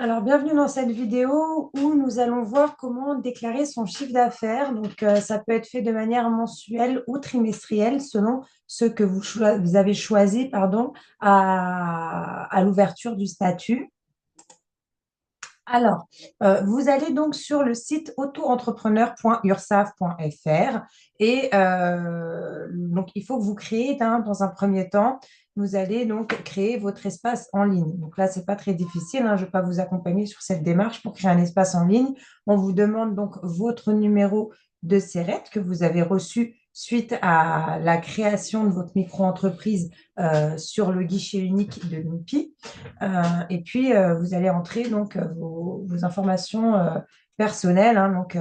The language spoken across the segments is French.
Alors, bienvenue dans cette vidéo où nous allons voir comment déclarer son chiffre d'affaires. Donc, ça peut être fait de manière mensuelle ou trimestrielle selon ce que vous avez choisi, pardon, à l'ouverture du statut. Alors, vous allez donc sur le site auto-entrepreneur.ursaf.fr et donc il faut que vous créez dans un premier temps, vous allez donc créer votre espace en ligne. Donc là, c'est pas très difficile, hein, je ne vais pas vous accompagner sur cette démarche pour créer un espace en ligne. On vous demande donc votre numéro de SIRET que vous avez reçu suite à la création de votre micro-entreprise sur le guichet unique de l'UNPI. Et puis, vous allez entrer donc vos informations personnelles, hein, donc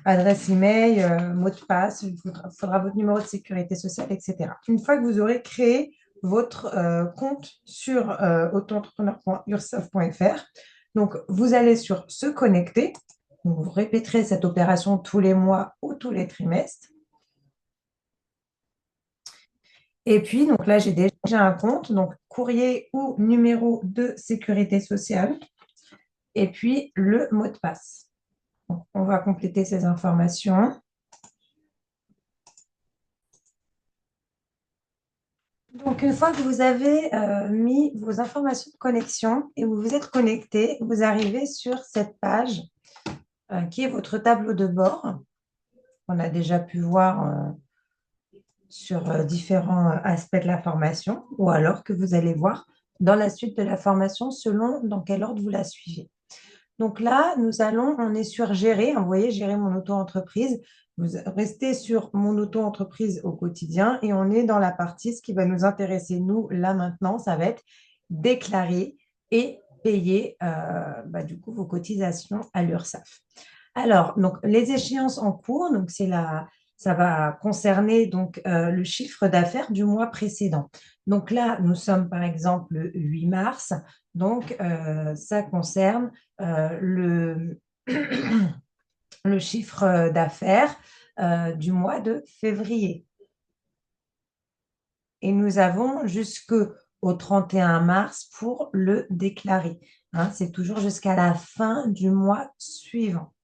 adresse email, mot de passe, il faudra votre numéro de sécurité sociale, etc. Une fois que vous aurez créé votre compte sur autoentrepreneur.ursaf.fr, donc vous allez sur se connecter. Vous répéterez cette opération tous les mois ou tous les trimestres. Et puis, donc là, j'ai déjà un compte, donc courrier ou numéro de sécurité sociale, et puis le mot de passe. Donc, on va compléter ces informations. Donc, une fois que vous avez mis vos informations de connexion et vous vous êtes connecté, vous arrivez sur cette page qui est votre tableau de bord. On a déjà pu voir sur différents aspects de la formation, ou alors que vous allez voir dans la suite de la formation selon dans quel ordre vous la suivez. Donc là, on est sur gérer, hein, vous voyez, gérer mon auto-entreprise. Vous restez sur mon auto-entreprise au quotidien et on est dans la partie, ce qui va nous intéresser, nous, là maintenant, ça va être déclarer et payer du coup vos cotisations à l'URSSAF. Alors, donc les échéances en cours, donc ça va concerner donc le chiffre d'affaires du mois précédent. Donc là, nous sommes par exemple le 8 mars, donc ça concerne le, le chiffre d'affaires du mois de février. Et nous avons jusqu'au 31 mars pour le déclarer. Hein, c'est toujours jusqu'à la fin du mois suivant.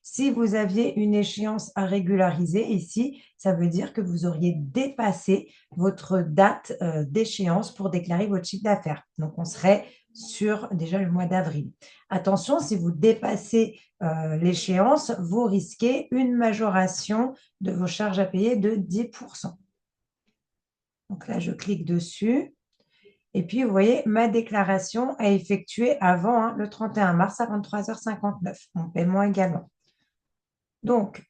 Si vous aviez une échéance à régulariser ici, ça veut dire que vous auriez dépassé votre date d'échéance pour déclarer votre chiffre d'affaires. Donc, on serait sur déjà le mois d'avril. Attention, si vous dépassez l'échéance, vous risquez une majoration de vos charges à payer de 10%. Donc là, je clique dessus. Et puis, vous voyez, ma déclaration à effectuer avant le 31 mars à 23h59. Mon paiement également. Donc,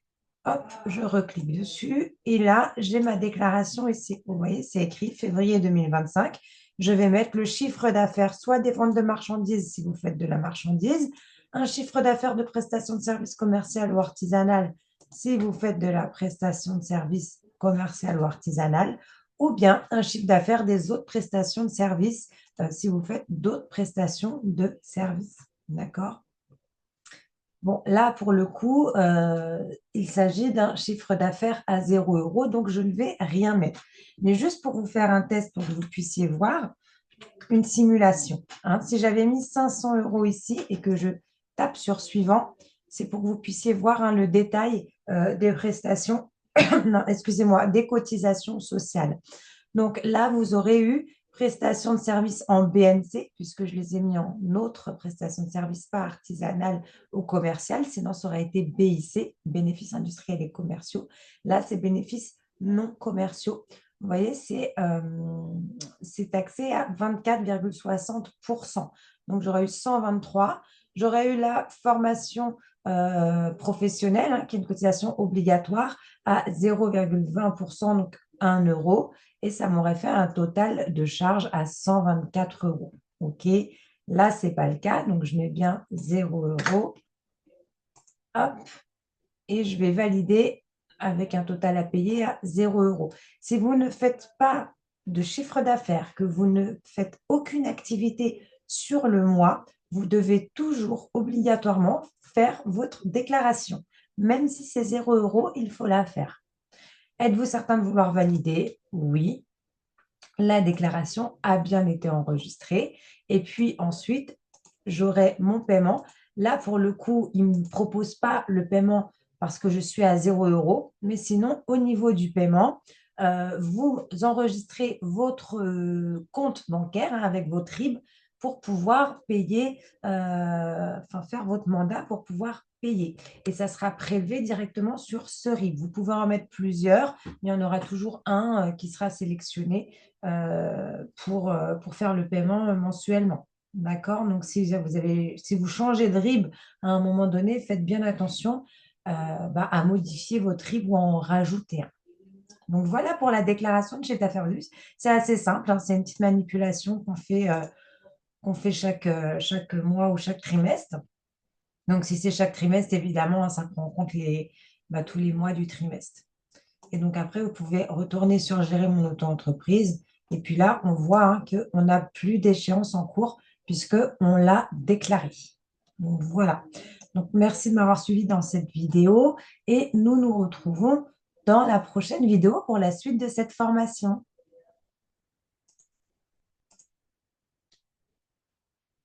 hop, je reclique dessus et là, j'ai ma déclaration ici. Vous voyez, c'est écrit février 2025. Je vais mettre le chiffre d'affaires, soit des ventes de marchandises si vous faites de la marchandise, un chiffre d'affaires de prestation de services commercial ou artisanal si vous faites de la prestation de services commercial ou artisanal, ou bien un chiffre d'affaires des autres prestations de services si vous faites d'autres prestations de services. D'accord? Bon, là, pour le coup, il s'agit d'un chiffre d'affaires à 0 €, donc je ne vais rien mettre. Mais juste pour vous faire un test, pour que vous puissiez voir une simulation. Hein. Si j'avais mis 500 € ici et que je tape sur suivant, c'est pour que vous puissiez voir le détail des prestations, non, excusez-moi, des cotisations sociales. Donc là, vous aurez eu prestations de services en BNC, puisque je les ai mis en autre prestation de services, pas artisanale ou commerciale, sinon ça aurait été BIC, bénéfices industriels et commerciaux. Là, c'est bénéfices non commerciaux. Vous voyez, c'est taxé à 24,60%. Donc, j'aurais eu 123. J'aurais eu la formation professionnelle, hein, qui est une cotisation obligatoire à 0,20%, donc 1 euro et ça m'aurait fait un total de charges à 124 €. OK, là, ce n'est pas le cas, donc je mets bien 0 €. Hop, et je vais valider avec un total à payer à 0 €. Si vous ne faites pas de chiffre d'affaires, que vous ne faites aucune activité sur le mois, vous devez toujours obligatoirement faire votre déclaration. Même si c'est 0 €, il faut la faire. Êtes-vous certain de vouloir valider? Oui. La déclaration a bien été enregistrée. Et puis ensuite, j'aurai mon paiement. Là, pour le coup, il ne me propose pas le paiement parce que je suis à 0 €. Mais sinon, au niveau du paiement, vous enregistrez votre compte bancaire hein, avec votre RIB pour pouvoir payer, enfin faire votre mandat pour pouvoir payer. Et ça sera prélevé directement sur ce RIB. Vous pouvez en mettre plusieurs, mais il y en aura toujours un qui sera sélectionné pour faire le paiement mensuellement. D'accord? Donc, si vous changez de RIB à un moment donné, faites bien attention à modifier votre RIB ou à en rajouter un. Donc, voilà pour la déclaration de chez Taferlus. C'est assez simple, hein, c'est une petite manipulation qu'on fait chaque mois ou chaque trimestre. Donc, si c'est chaque trimestre, évidemment, hein, ça prend en compte tous les mois du trimestre. Et donc, après, vous pouvez retourner sur Gérer mon auto-entreprise. Et puis là, on voit hein, qu'on n'a plus d'échéance en cours puisqu'on l'a déclaré. Donc, voilà. Donc, merci de m'avoir suivi dans cette vidéo et nous nous retrouvons dans la prochaine vidéo pour la suite de cette formation.